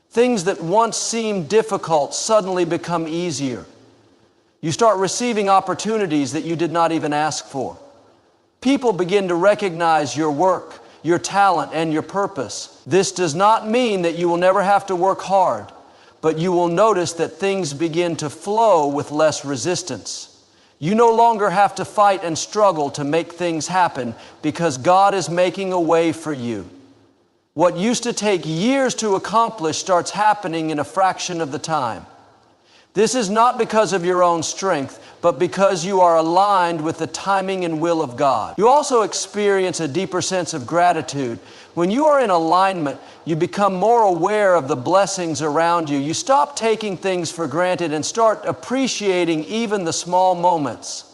[SPEAKER 1] Things that once seemed difficult suddenly become easier. You start receiving opportunities that you did not even ask for. People begin to recognize your work, your talent, and your purpose. This does not mean that you will never have to work hard, but you will notice that things begin to flow with less resistance. You no longer have to fight and struggle to make things happen because God is making a way for you. What used to take years to accomplish starts happening in a fraction of the time. This is not because of your own strength, but because you are aligned with the timing and will of God. You also experience a deeper sense of gratitude. When you are in alignment, you become more aware of the blessings around you. You stop taking things for granted and start appreciating even the small moments.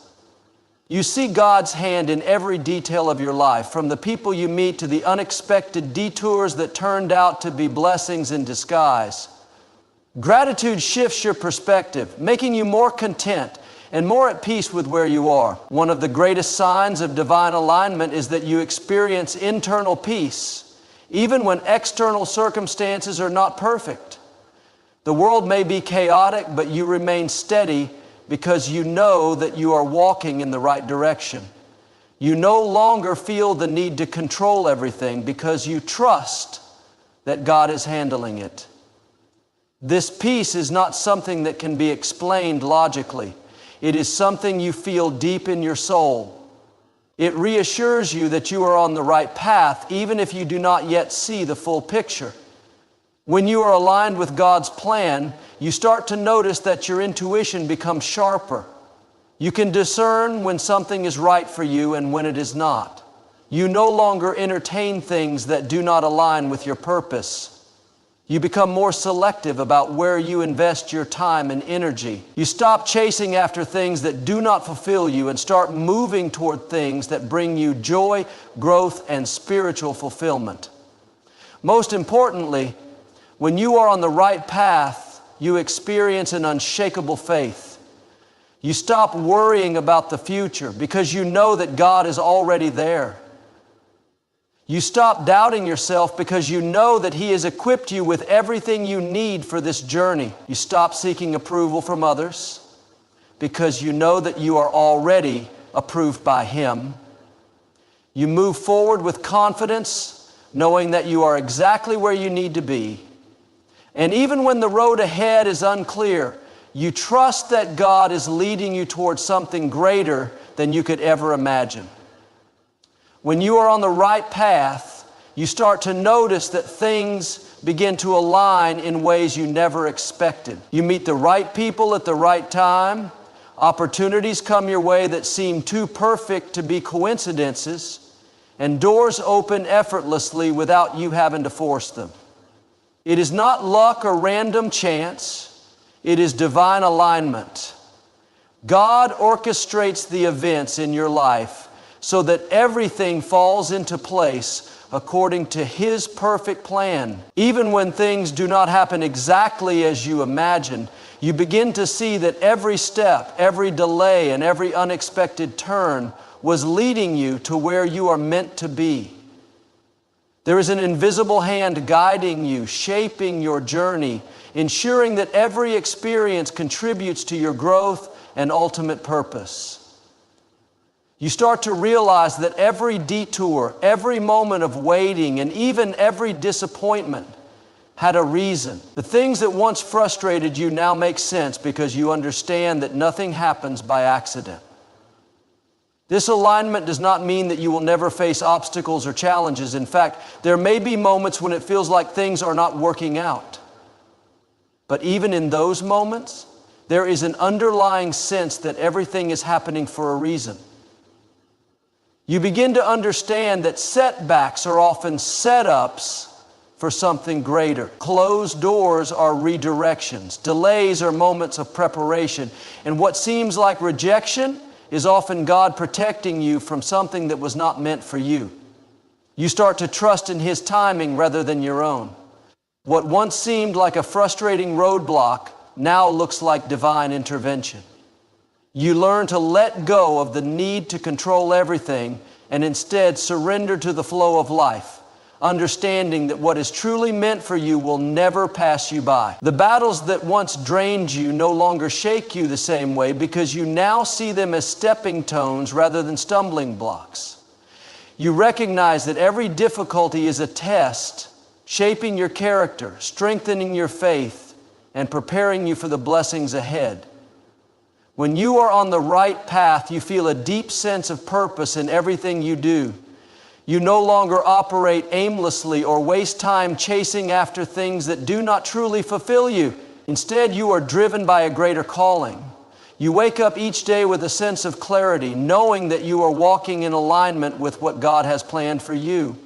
[SPEAKER 1] You see God's hand in every detail of your life, from the people you meet to the unexpected detours that turned out to be blessings in disguise. Gratitude shifts your perspective, making you more content and more at peace with where you are. One of the greatest signs of divine alignment is that you experience internal peace, even when external circumstances are not perfect. The world may be chaotic, but you remain steady because you know that you are walking in the right direction. You no longer feel the need to control everything because you trust that God is handling it. This peace is not something that can be explained logically. It is something you feel deep in your soul. It reassures you that you are on the right path, even if you do not yet see the full picture. When you are aligned with God's plan, you start to notice that your intuition becomes sharper. You can discern when something is right for you and when it is not. You no longer entertain things that do not align with your purpose. You become more selective about where you invest your time and energy. You stop chasing after things that do not fulfill you and start moving toward things that bring you joy, growth, and spiritual fulfillment. Most importantly, when you are on the right path, you experience an unshakable faith. You stop worrying about the future because you know that God is already there. You stop doubting yourself because you know that He has equipped you with everything you need for this journey. You stop seeking approval from others because you know that you are already approved by Him. You move forward with confidence, knowing that you are exactly where you need to be. And even when the road ahead is unclear, you trust that God is leading you towards something greater than you could ever imagine. When you are on the right path, you start to notice that things begin to align in ways you never expected. You meet the right people at the right time. Opportunities come your way that seem too perfect to be coincidences, and doors open effortlessly without you having to force them. It is not luck or random chance. It is divine alignment. God orchestrates the events in your life so that everything falls into place according to His perfect plan. Even when things do not happen exactly as you imagined, you begin to see that every step, every delay, and every unexpected turn was leading you to where you are meant to be. There is an invisible hand guiding you, shaping your journey, ensuring that every experience contributes to your growth and ultimate purpose. You start to realize that every detour, every moment of waiting, and even every disappointment had a reason. The things that once frustrated you now make sense because you understand that nothing happens by accident. This alignment does not mean that you will never face obstacles or challenges. In fact, there may be moments when it feels like things are not working out. But even in those moments, there is an underlying sense that everything is happening for a reason. You begin to understand that setbacks are often setups for something greater. Closed doors are redirections. Delays are moments of preparation. And what seems like rejection is often God protecting you from something that was not meant for you. You start to trust in His timing rather than your own. What once seemed like a frustrating roadblock now looks like divine intervention. You learn to let go of the need to control everything and instead surrender to the flow of life, understanding that what is truly meant for you will never pass you by. The battles that once drained you no longer shake you the same way because you now see them as stepping stones rather than stumbling blocks. You recognize that every difficulty is a test, shaping your character, strengthening your faith, and preparing you for the blessings ahead. When you are on the right path, you feel a deep sense of purpose in everything you do. You no longer operate aimlessly or waste time chasing after things that do not truly fulfill you. Instead, you are driven by a greater calling. You wake up each day with a sense of clarity, knowing that you are walking in alignment with what God has planned for you.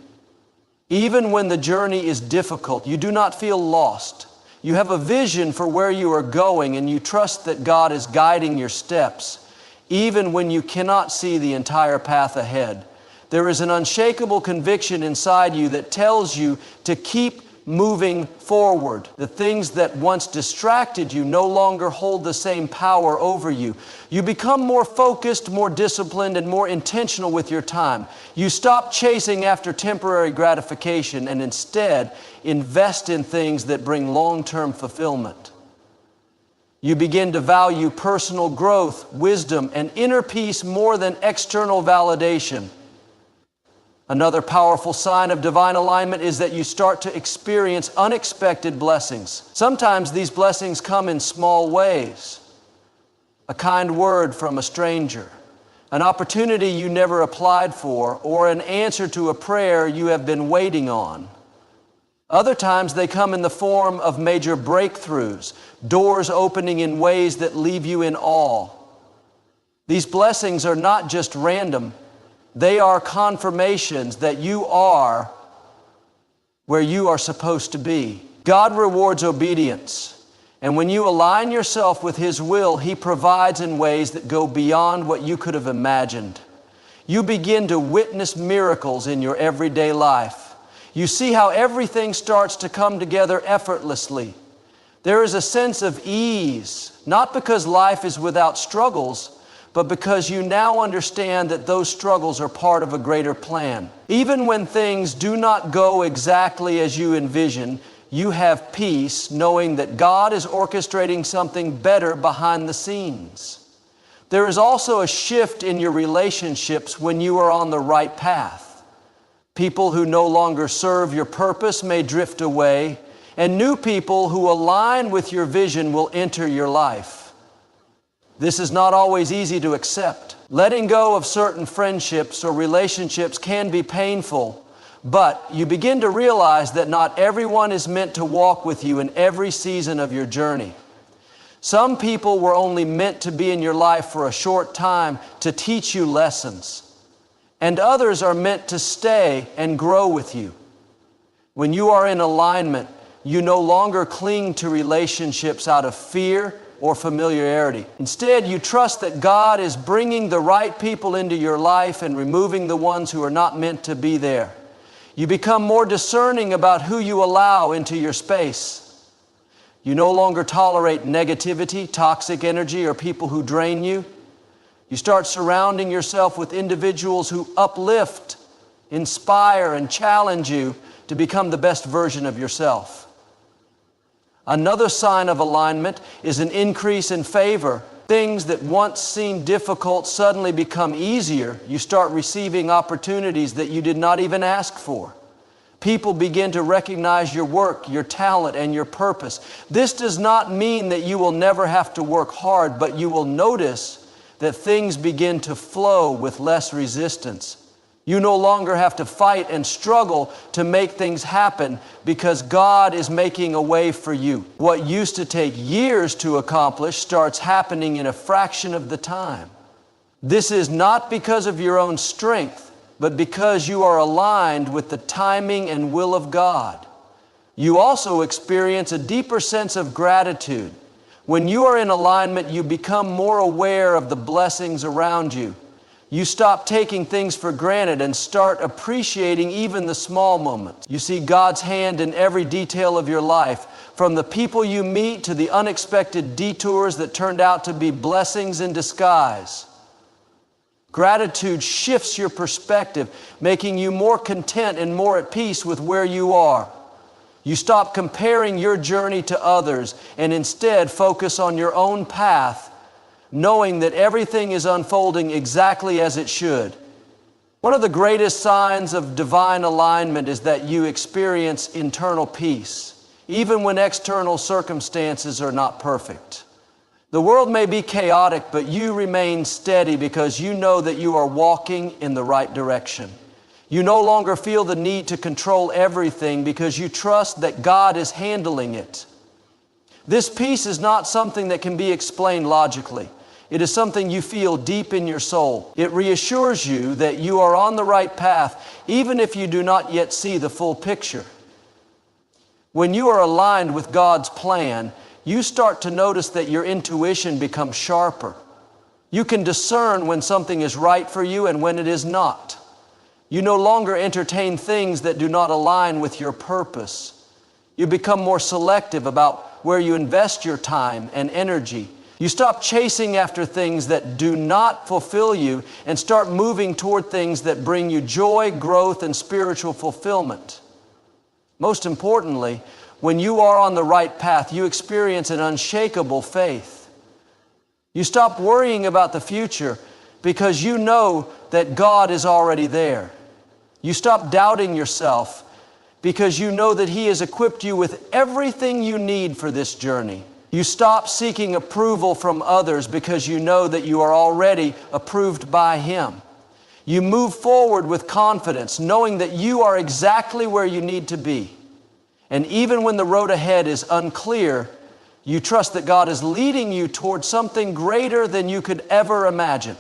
[SPEAKER 1] Even when the journey is difficult, you do not feel lost. You have a vision for where you are going, and you trust that God is guiding your steps, even when you cannot see the entire path ahead. There is an unshakable conviction inside you that tells you to keep moving forward. The things that once distracted you no longer hold the same power over you. You become more focused, more disciplined, and more intentional with your time. You stop chasing after temporary gratification and instead invest in things that bring long-term fulfillment. You begin to value personal growth, wisdom, and inner peace more than external validation. Another powerful sign of divine alignment is that you start to experience unexpected blessings. Sometimes these blessings come in small ways. A kind word from a stranger, an opportunity you never applied for, or an answer to a prayer you have been waiting on. Other times they come in the form of major breakthroughs, doors opening in ways that leave you in awe. These blessings are not just random. They are confirmations that you are where you are supposed to be. God rewards obedience. And when you align yourself with His will, He provides in ways that go beyond what you could have imagined. You begin to witness miracles in your everyday life. You see how everything starts to come together effortlessly. There is a sense of ease, not because life is without struggles, but because you now understand that those struggles are part of a greater plan. Even when things do not go exactly as you envision, you have peace knowing that God is orchestrating something better behind the scenes. There is also a shift in your relationships when you are on the right path. People who no longer serve your purpose may drift away, and new people who align with your vision will enter your life. This is not always easy to accept. Letting go of certain friendships or relationships can be painful, but you begin to realize that not everyone is meant to walk with you in every season of your journey. Some people were only meant to be in your life for a short time to teach you lessons, and others are meant to stay and grow with you. When you are in alignment, you no longer cling to relationships out of fear or familiarity. Instead, you trust that God is bringing the right people into your life and removing the ones who are not meant to be there. You become more discerning about who you allow into your space. You no longer tolerate negativity, toxic energy, or people who drain you. You start surrounding yourself with individuals who uplift, inspire, and challenge you to become the best version of yourself. Another sign of alignment is an increase in favor. Things that once seemed difficult suddenly become easier. You start receiving opportunities that you did not even ask for. People begin to recognize your work, your talent, and your purpose. This does not mean that you will never have to work hard, but you will notice that things begin to flow with less resistance. You no longer have to fight and struggle to make things happen because God is making a way for you. What used to take years to accomplish starts happening in a fraction of the time. This is not because of your own strength, but because you are aligned with the timing and will of God. You also experience a deeper sense of gratitude. When you are in alignment, you become more aware of the blessings around you. You stop taking things for granted and start appreciating even the small moments. You see God's hand in every detail of your life, from the people you meet to the unexpected detours that turned out to be blessings in disguise. Gratitude shifts your perspective, making you more content and more at peace with where you are. You stop comparing your journey to others and instead focus on your own path, knowing that everything is unfolding exactly as it should. One of the greatest signs of divine alignment is that you experience internal peace, even when external circumstances are not perfect. The world may be chaotic, but you remain steady because you know that you are walking in the right direction. You no longer feel the need to control everything because you trust that God is handling it. This peace is not something that can be explained logically. It is something you feel deep in your soul. It reassures you that you are on the right path, even if you do not yet see the full picture. When you are aligned with God's plan, you start to notice that your intuition becomes sharper. You can discern when something is right for you and when it is not. You no longer entertain things that do not align with your purpose. You become more selective about where you invest your time and energy. You stop chasing after things that do not fulfill you and start moving toward things that bring you joy, growth, and spiritual fulfillment. Most importantly, when you are on the right path, you experience an unshakable faith. You stop worrying about the future because you know that God is already there. You stop doubting yourself because you know that He has equipped you with everything you need for this journey. You stop seeking approval from others because you know that you are already approved by Him. You move forward with confidence, knowing that you are exactly where you need to be. And even when the road ahead is unclear, you trust that God is leading you toward something greater than you could ever imagine.